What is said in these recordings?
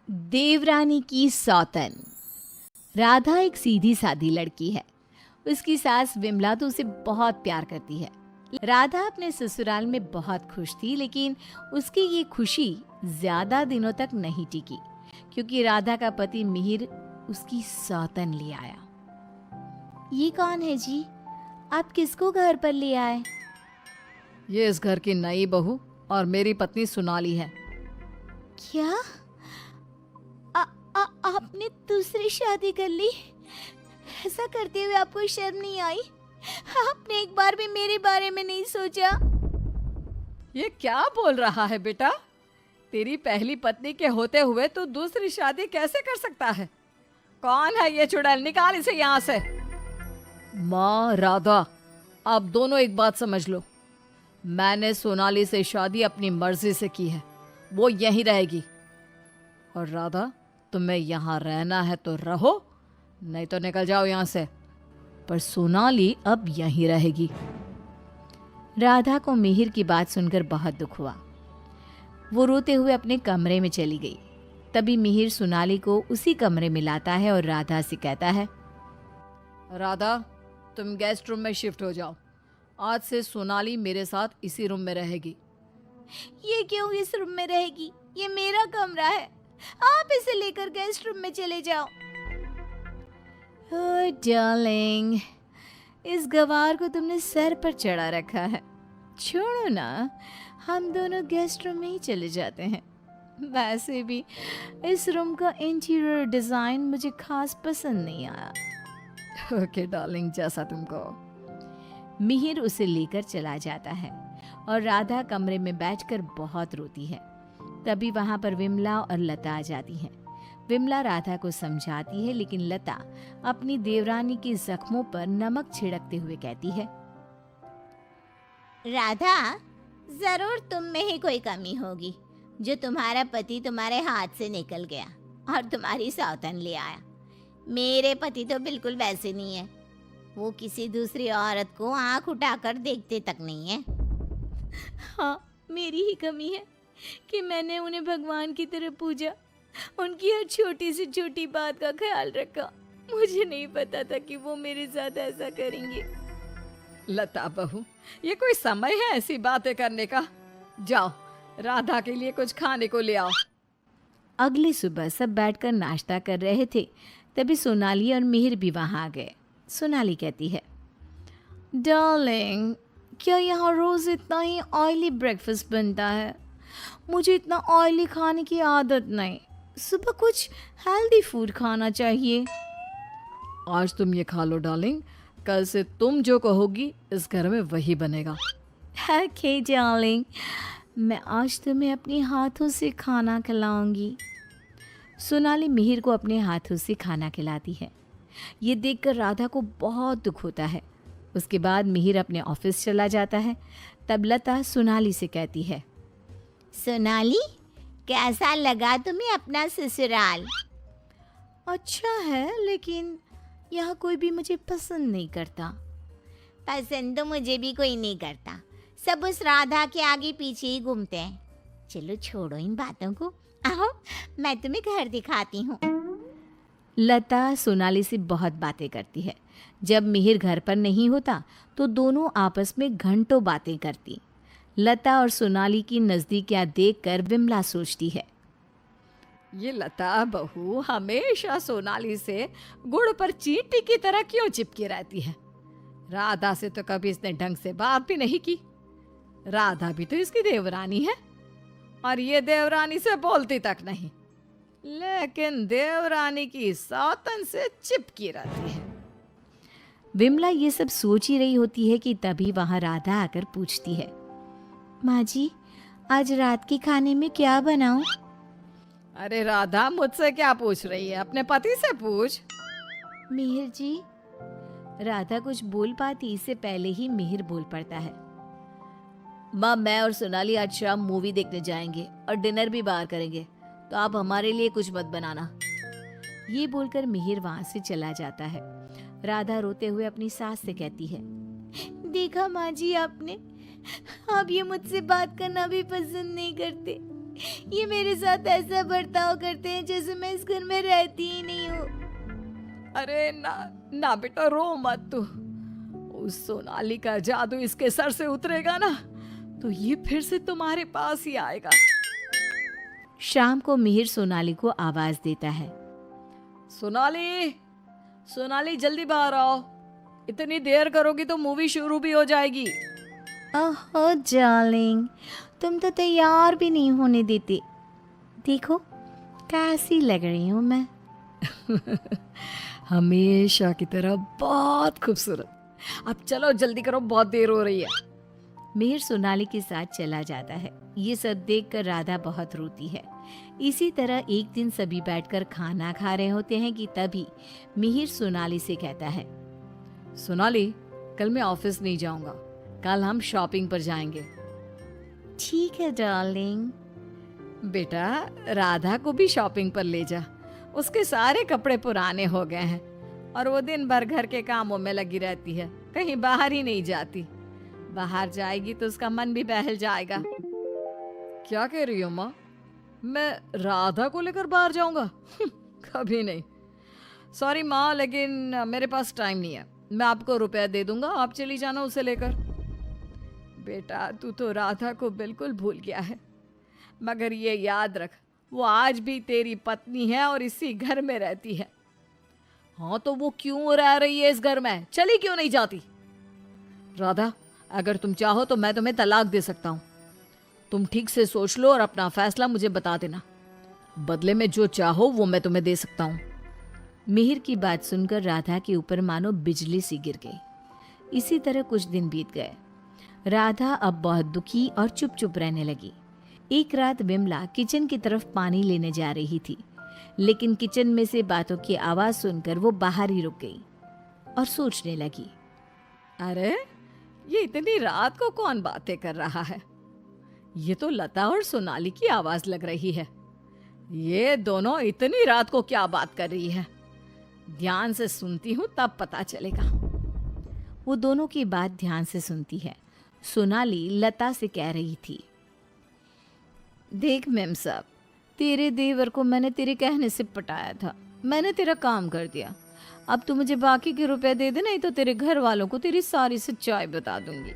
देवरानी की सौतन। राधा एक सीधी सादी लड़की है। उसकी सास विमला तो उसे बहुत प्यार करती है। राधा अपने ससुराल में बहुत खुश थी, लेकिन उसकी ये खुशी ज्यादा दिनों तक नहीं टिकी, क्योंकि राधा का पति मिहिर उसकी सौतन ले आया। ये कौन है जी? आप किसको घर पर ले आए? ये इस घर की नई बहू और मेरी पत्नी सोनाली है। क्या आपने दूसरी शादी कर ली? ऐसा करते हुए आपको शर्म नहीं आई? आपने एक बार भी मेरे बारे में नहीं सोचा? ये क्या बोल रहा है बेटा? तेरी पहली पत्नी के होते हुए तू दूसरी शादी कैसे कर सकता है? कौन है ये चुड़ैल? निकाल इसे यहाँ से। माँ राधा, आप दोनों एक बात समझ लो। मैंने सोनाली से शादी अपनी मर्जी से की है, वो यहीं रहेगी। और राधा, तुम्हें यहाँ रहना है तो रहो, नहीं तो निकल जाओ यहाँ से। पर सोनाली अब यहीं रहेगी। राधा को मिहिर की बात सुनकर बहुत दुख हुआ। वो रोते हुए अपने कमरे में चली गई। तभी मिहिर सोनाली को उसी कमरे में लाता है और राधा से कहता है, राधा, तुम गेस्ट रूम में शिफ्ट हो जाओ। आज से सोनाली मेरे साथ इसी रूम में रहेगी। ये क्यों इस रूम में रहेगी? ये मेरा कमरा है, आप इसे लेकर गेस्ट रूम में चले जाओ। ओह डार्लिंग, इस गवार को तुमने सर पर चढ़ा रखा है। छोड़ो ना, हम दोनों गेस्ट रूम में ही चले जाते हैं। वैसे भी इस रूम का इंटीरियर डिजाइन मुझे खास पसंद नहीं आया। ओके डार्लिंग, जैसा तुम कहो। मिहिर उसे लेकर चला जाता है और राधा कमरे में बैठकर बहुत रोती है। तभी वहां पर विमला और लता आ जाती हैं। विमला राधा को समझाती है, लेकिन लता अपनी देवरानी के जख्मों पर नमक छिड़कते हुए कहती है, राधा, जरूर तुम में ही कोई कमी होगी जो तुम्हारा पति तुम्हारे हाथ से निकल गया और तुम्हारी सौतन ले आया। मेरे पति तो बिल्कुल वैसे नहीं है। वो किसी दूसरी औरत को आंख उठाकर देखते तक नहीं है। हाँ, मेरी ही कमी है कि मैंने उन्हें भगवान की तरह पूजा, उनकी हर छोटी से छोटी बात का ख्याल रखा। मुझे नहीं पता था कि वो मेरे साथ ऐसा करेंगे। लता बहू, ये कोई समय है ऐसी बातें करने का? जाओ, राधा के लिए कुछ खाने को ले आओ। अगली सुबह सब बैठकर नाश्ता कर रहे थे। तभी सोनाली और मिहिर भी वहां आ गए। सोनाली कहती है, डार्लिंग, क्या यहाँ रोज इतना ही ऑयली ब्रेकफास्ट बनता है? मुझे इतना ऑयली खाने की आदत नहीं। सुबह कुछ हेल्दी फूड खाना चाहिए। आज तुम ये खा लो डार्लिंग, कल से तुम जो कहोगी इस घर में वही बनेगा। ओके डार्लिंग, मैं आज तुम्हें अपने हाथों से खाना खिलाऊंगी। सोनाली मिहिर को अपने हाथों से खाना खिलाती है। ये देखकर राधा को बहुत दुख होता है। उसके बाद मिहिर अपने ऑफिस चला जाता है। तब लता सोनाली से कहती है, सोनाली, कैसा लगा तुम्हें अपना ससुराल? अच्छा है, लेकिन यहाँ कोई भी मुझे पसंद नहीं करता। पसंद तो मुझे भी कोई नहीं करता। सब उस राधा के आगे पीछे ही घूमते हैं। चलो छोड़ो इन बातों को, आओ मैं तुम्हें घर दिखाती हूँ। लता सोनाली से बहुत बातें करती है। जब मिहिर घर पर नहीं होता तो दोनों आपस में घंटों बातें करती। लता और सोनाली की नज़दीकियाँ देखकर विमला सोचती है, ये लता बहू हमेशा सोनाली से गुड़ पर चींटी की तरह क्यों चिपकी रहती है? राधा से तो कभी इसने ढंग से बात भी नहीं की। राधा भी तो इसकी देवरानी है और ये देवरानी से बोलती तक नहीं, लेकिन देवरानी की सौतन से चिपकी रहती है। विमला ये सब सोच ही रही होती है कि तभी वहां राधा आकर पूछती है, माँ जी, आज रात के खाने में क्या बनाऊं? अरे राधा, मुझसे क्या पूछ रही है? अपने पति से पूछ। मिहिर जी। राधा कुछ बोल पाती इससे पहले ही मिहिर बोल पड़ता है, माँ, मैं और सोनाली आज शाम मूवी देखने जाएंगे और डिनर भी बाहर करेंगे, तो आप हमारे लिए कुछ मत बनाना। ये बोलकर मिहिर वहां से चला जाता है। राधा रोते हुए अपनी सास से कहती है, देखा माँ जी आपने, आप ये मुझसे बात करना भी पसंद नहीं करते, ये मेरे साथ ऐसा बर्ताव करते हैं जैसे मैं इस घर में रहती ही नहीं हूँ। अरे ना ना बेटा, रो मत तू। उस सोनाली का जादू इसके सर से उतरेगा ना तो ये फिर से तुम्हारे पास ही आएगा। शाम को मिहिर सोनाली को आवाज देता है। सोनाली, सोनाली जल्दी बाहर आओ। इतनी देर करोगी तो मूवी शुरू भी हो जाएगी। ओहो डार्लिंग, तुम तो तैयार भी नहीं होने देते। देखो कैसी लग रही हूँ मैं। हमेशा की तरह बहुत खूबसूरत। अब चलो जल्दी करो, बहुत देर हो रही है। मिहिर सोनाली के साथ चला जाता है। ये सब देखकर राधा बहुत रोती है। इसी तरह एक दिन सभी बैठकर खाना खा रहे होते हैं कि तभी मिहिर सोनाली से कहता है, सोनाली, कल मैं ऑफिस नहीं जाऊंगा, कल हम शॉपिंग पर जाएंगे। ठीक है डार्लिंग। बेटा, राधा को भी शॉपिंग पर ले जा। उसके सारे कपड़े पुराने हो गए हैं और वो दिन भर घर के कामों में लगी रहती है, कहीं बाहर ही नहीं जाती। बाहर जाएगी तो उसका मन भी बहल जाएगा। क्या कह रही हो माँ? मैं राधा को लेकर बाहर जाऊंगा? कभी नहीं। सॉरी माँ, लेकिन मेरे पास टाइम नहीं है। मैं आपको रुपया दे दूंगा, आप चली जाना उसे लेकर। बेटा, तू तो राधा को बिल्कुल भूल गया है, मगर ये याद रख, वो आज भी तेरी पत्नी है और इसी घर में रहती है। हाँ तो वो क्यों रह रही है इस घर में? चली क्यों नहीं जाती? राधा, अगर तुम चाहो तो मैं तुम्हें तलाक दे सकता हूँ। तुम ठीक से सोच लो और अपना फैसला मुझे बता देना। बदले में जो चाहो वो मैं तुम्हें दे सकता हूँ। मिहिर की बात सुनकर राधा के ऊपर मानो बिजली सी गिर गई। इसी तरह कुछ दिन बीत गए। राधा अब बहुत दुखी और चुप चुप रहने लगी। एक रात विमला किचन की तरफ पानी लेने जा रही थी, लेकिन किचन में से बातों की आवाज सुनकर वो बाहर ही रुक गई और सोचने लगी, अरे ये इतनी रात को कौन बातें कर रहा है? ये तो लता और सोनाली की आवाज लग रही है। ये दोनों इतनी रात को क्या बात कर रही है? ध्यान से सुनती हूँ तब पता चलेगा। वो दोनों की बात ध्यान से सुनती है। सोनाली लता से कह रही थी, देख मेम साहब, तेरे देवर को मैंने तेरे कहने से पटाया था। मैंने तेरा काम कर दिया। अब तू मुझे बाकी के रुपए दे दे, नहीं तो तेरे घर वालों को तेरी सारी सच्चाई बता दूंगी।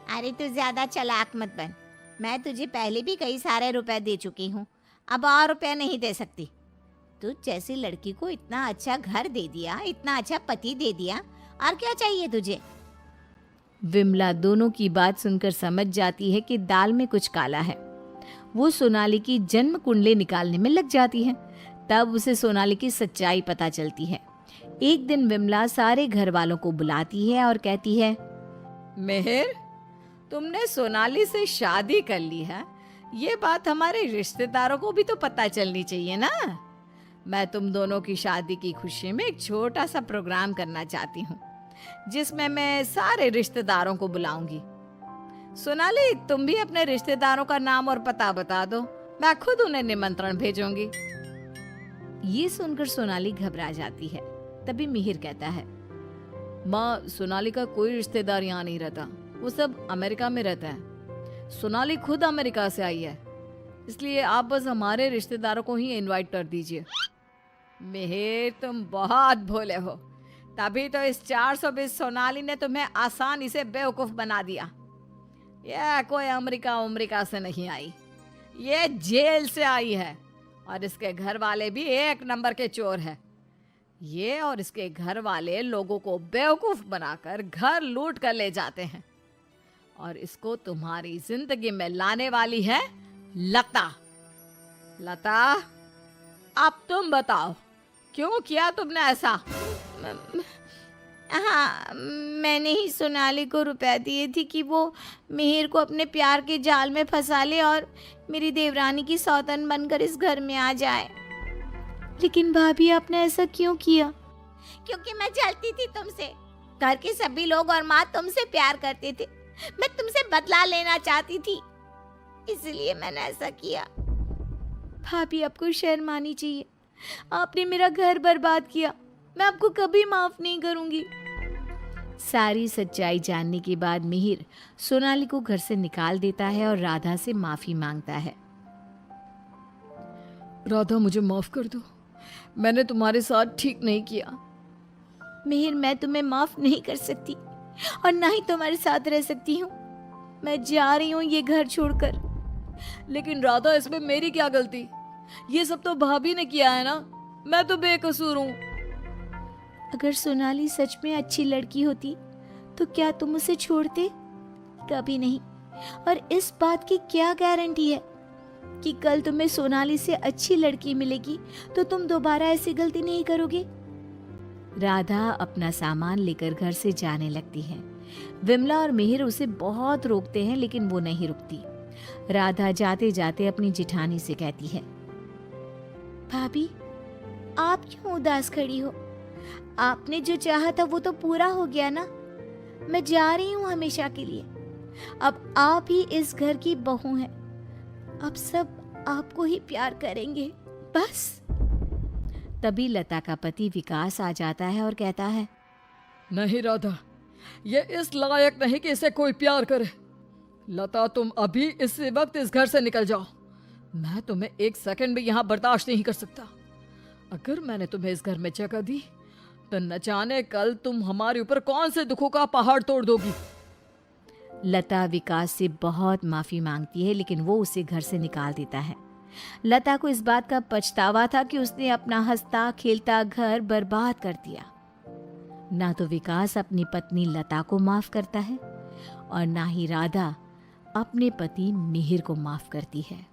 अरे तू ज्यादा चालाक मत बन। मैं तुझे पहले भी कई सारे रुपए दे चुकी हूँ, अब और रुपए नहीं दे सकती। तू जैसी लड़की को इतना अच्छा घर दे दिया, इतना अच्छा पति दे दिया, और क्या चाहिए तुझे? विमला दोनों की बात सुनकर समझ जाती है कि दाल में कुछ काला है। वो सोनाली की जन्म कुंडली निकालने में लग जाती है। तब उसे सोनाली की सच्चाई पता चलती है। एक दिन विमला सारे घर वालों को बुलाती है और कहती है, मेहर, तुमने सोनाली से शादी कर ली है, ये बात हमारे रिश्तेदारों को भी तो पता चलनी चाहिए ना। मैं तुम दोनों की शादी की खुशी में एक छोटा सा प्रोग्राम करना चाहती हूँ, जिसमें मैं सारे रिश्तेदारों को बुलाऊंगी। सोनाली, तुम भी अपने रिश्तेदारों का नाम और पता बता दो, मैं खुद उन्हें निमंत्रण भेजूंगी। ये सुनकर सोनाली घबरा जाती है। तभी मिहिर कहता है, माँ, सोनाली का कोई रिश्तेदार यहाँ नहीं रहता, वो सब अमेरिका में रहता है। सोनाली खुद अमेरिका से आई है, इसलिए आप बस हमारे रिश्तेदारों को ही इनवाइट कर दीजिए। मिहिर, तुम बहुत भोले हो, तभी तो इस 420 सोनाली ने तुम्हें आसानी से बेवकूफ बना दिया। यह कोई अमेरिका से नहीं आई, ये जेल से आई है, और इसके घर वाले भी एक नंबर के चोर हैं। ये और इसके घर वाले लोगों को बेवकूफ बनाकर घर लूट कर ले जाते हैं, और इसको तुम्हारी जिंदगी में लाने वाली है लता। लता, अब तुम बताओ, क्यों किया तुमने ऐसा? हाँ, मैंने ही सोनाली को रुपए दिए थी कि वो मिहिर को अपने प्यार के जाल में फंसा ले और मेरी देवरानी की सौतन बनकर इस घर में आ जाए। लेकिन भाभी, आपने ऐसा क्यों किया? क्योंकि मैं जलती थी तुमसे। घर के सभी लोग और माँ तुमसे प्यार करते थे। मैं तुमसे बदला लेना चाहती थी, इसलिए मैंने ऐसा किया। भाभी, आपको शर्म आनी चाहिए। आपने मेरा घर बर्बाद किया। मैं आपको कभी माफ नहीं करूंगी। सारी सच्चाई जानने के बाद मिहिर सोनाली को घर से निकाल देता है और राधा से माफी मांगता है। राधा, मुझे माफ कर दो, मैंने तुम्हारे साथ ठीक नहीं किया। मिहिर, मैं तुम्हें माफ नहीं कर सकती और ना ही तुम्हारे साथ रह सकती हूँ। मैं जा रही हूँ ये घर छोड़कर। लेकिन राधा, इसमें मेरी क्या गलती? ये सब तो भाभी ने किया है ना, मैं तो बेकसूर हूँ। अगर सोनाली सच में अच्छी लड़की होती तो क्या तुम उसे छोड़ते? कभी नहीं। और इस बात की क्या गारंटी है कि कल तुम्हें सोनाली से अच्छी लड़की मिलेगी तो तुम दोबारा ऐसी गलती नहीं करोगे? राधा अपना सामान लेकर घर से जाने लगती है। विमला और मिहिर उसे बहुत रोकते हैं लेकिन वो नहीं रुकती। राधा जाते जाते अपनी जिठानी से कहती है, भाभी, आप क्यों उदास खड़ी हो? आपने जो चाहा था वो तो पूरा हो गया ना। मैं जा रही हूँ हमेशा के लिए। अब आप ही इस घर की बहू हैं। अब सब आपको ही प्यार करेंगे, बस। तभी लता का पति विकास आ जाता है और कहता है, नहीं राधा, ये इस लायक नहीं कि इसे कोई प्यार करे। लता, तुम अभी इसी वक्त इस घर से निकल जाओ। मैं तुम्हें एक सेकंड भी यहाँ बर्दाश्त नहीं कर सकता। अगर मैंने तुम्हें इस घर में जगह दी तो न जाने कल तुम हमारे ऊपर कौन से दुखों का पहाड़ तोड़ दोगी। लता विकास से बहुत माफी मांगती है लेकिन वो उसे घर से निकाल देता है। लता को इस बात का पछतावा था कि उसने अपना हंसता खेलता घर बर्बाद कर दिया। ना तो विकास अपनी पत्नी लता को माफ करता है और ना ही राधा अपने पति मिहिर को माफ करती है।